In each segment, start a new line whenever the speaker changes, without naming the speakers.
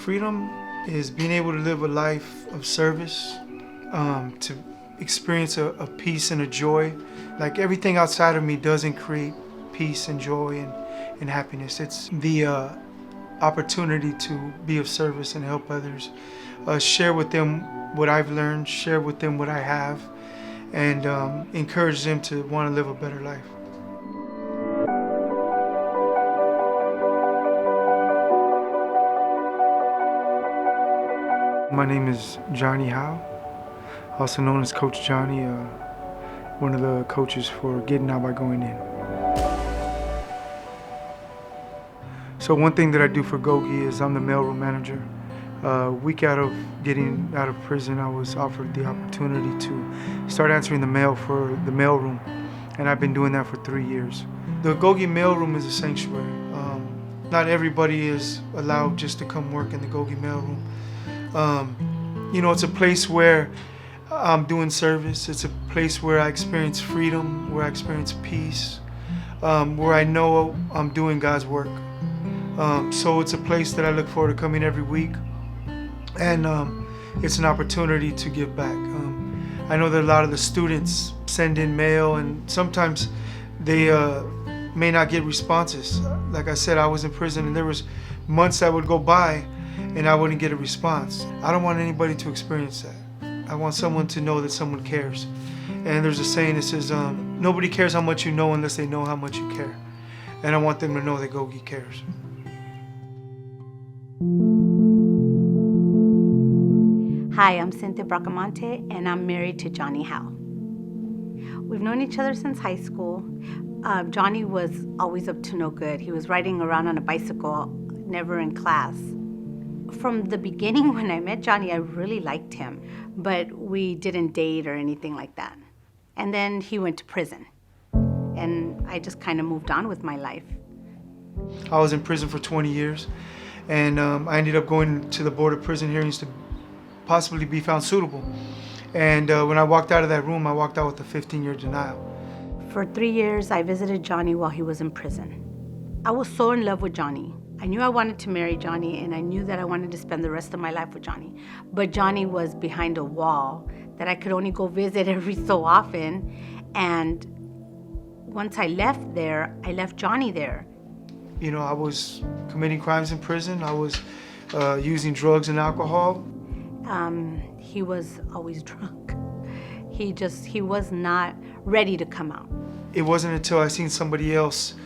freedom is being able to live a life of service, to experience a peace and a joy. Like everything outside of me doesn't create peace and joy and happiness. It's the opportunity to be of service and help others, share with them what I've learned, share with them what I have, and encourage them to want to live a better life. My name is Johnny Howe, also known as Coach Johnny, one of the coaches for Getting Out by Going In. So one thing that I do for GOGI is I'm the mailroom manager. A week out of getting out of prison, I was offered the opportunity to start answering the mail for the mailroom, and I've been doing that for 3 years. The GOGI mailroom is a sanctuary. Not everybody is allowed just to come work in the GOGI mailroom. It's a place where I'm doing service. It's a place where I experience freedom, where I experience peace, where I know I'm doing God's work. So it's a place that I look forward to coming every week, and it's an opportunity to give back. I know that a lot of the students send in mail, and sometimes they may not get responses. Like I said, I was in prison, and there was months that would go by and I wouldn't get a response. I don't want anybody to experience that. I want someone to know that someone cares. And there's a saying that says, nobody cares how much you know unless they know how much you care. And I want them to know that GOGI cares.
Hi, I'm Cynthia Bracamonte, and I'm married to Johnny Howe. We've known each other since high school. Johnny was always up to no good. He was riding around on a bicycle, never in class. From the beginning, when I met Johnny, I really liked him, but we didn't date or anything like that. And then he went to prison, and I just kind of moved on with my life.
I was in prison for 20 years, and I ended up going to the Board of Prison Hearings to possibly be found suitable. And when I walked out of that room, I walked out with a 15-year denial.
For 3 years, I visited Johnny while he was in prison. I was so in love with Johnny. I knew I wanted to marry Johnny, and I knew that I wanted to spend the rest of my life with Johnny. But Johnny was behind a wall that I could only go visit every so often. And once I left there, I left Johnny there.
I was committing crimes in prison. I was using drugs and alcohol.
He was always drunk. He was not ready to come out.
It wasn't until I seen somebody else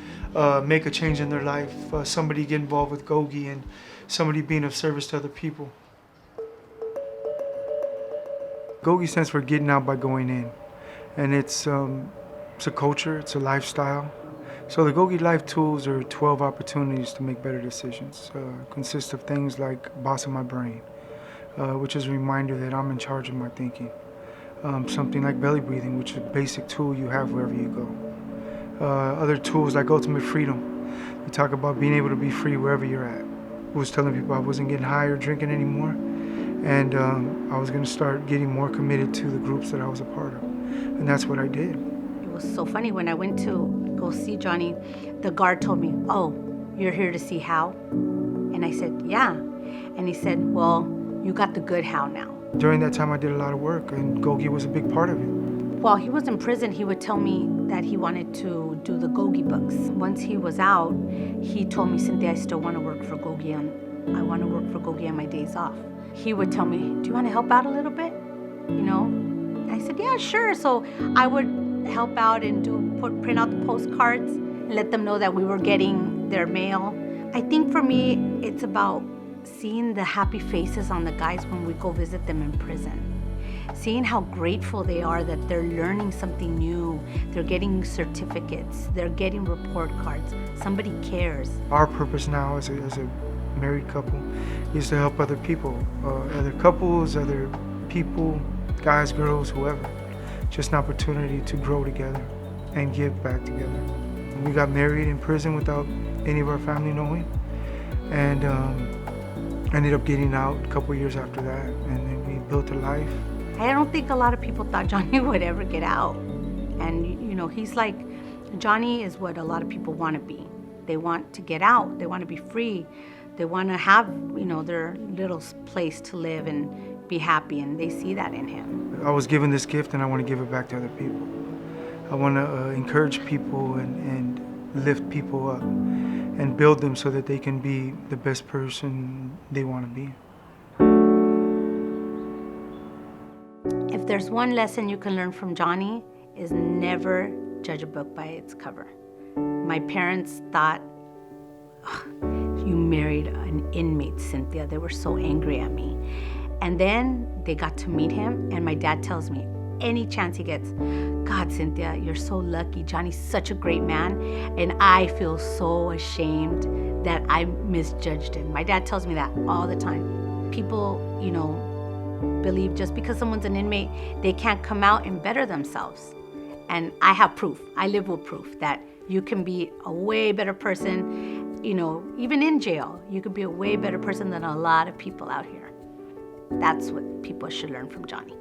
make a change in their life, somebody get involved with GOGI, and somebody being of service to other people. GOGI stands for Getting Out by Going In, and it's a culture, it's a lifestyle. So the GOGI Life Tools are 12 opportunities to make better decisions. Consist of things like bossing my brain, which is a reminder that I'm in charge of my thinking. Something like belly breathing, which is a basic tool you have wherever you go. Other tools like ultimate freedom. We talk about being able to be free wherever you're at. I was telling people I wasn't getting high or drinking anymore, and I was going to start getting more committed to the groups that I was a part of, and that's what I did.
It was so funny. When I went to go see Johnny, the guard told me, "Oh, you're here to see Howe?" And I said, "Yeah." And he said, "Well, you got the good Howe now."
During that time, I did a lot of work, and GOGI was a big part of it.
While he was in prison, he would tell me that he wanted to do the GOGI books. Once he was out, he told me, "Cynthia, I still want to work for GOGI, and I want to work for GOGI on my days off." He would tell me, "Do you want to help out a little bit?" I said, "Yeah, sure." So I would help out and print out the postcards and let them know that we were getting their mail. I think for me, it's about seeing the happy faces on the guys when we go visit them in prison. Seeing how grateful they are that they're learning something new, they're getting certificates, they're getting report cards, somebody cares.
Our purpose now as a married couple is to help other people, other couples, other people, guys, girls, whoever. Just an opportunity to grow together and give back together. We got married in prison without any of our family knowing, and ended up getting out a couple years after that, and then we built a life.
I don't think a lot of people thought Johnny would ever get out. And he's like, Johnny is what a lot of people want to be. They want to get out, they want to be free. They want to have, their little place to live and be happy, and they see that in him.
I was given this gift, and I want to give it back to other people. I want to encourage people and lift people up and build them so that they can be the best person they want to be.
If there's one lesson you can learn from Johnny, is never judge a book by its cover. My parents thought, you married an inmate, Cynthia. They were so angry at me. And then they got to meet him, and my dad tells me, any chance he gets, God, Cynthia, you're so lucky. Johnny's such a great man, and I feel so ashamed that I misjudged him. My dad tells me that all the time. People, believe just because someone's an inmate, they can't come out and better themselves. And I have proof. I live with proof that you can be a way better person, even in jail. You could be a way better person than a lot of people out here. That's what people should learn from Johnny.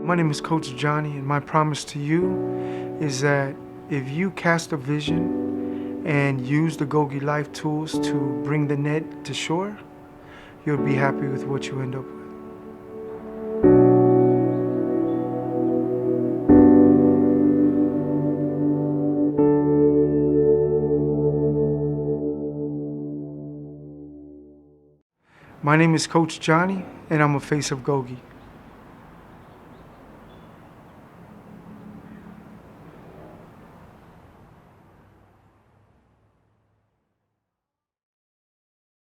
My name is Coach Johnny, and my promise to you is that if you cast a vision and use the GOGI Life Tools to bring the net to shore, you'll be happy with what you end up with. My name is Coach Johnny, and I'm a face of GOGI.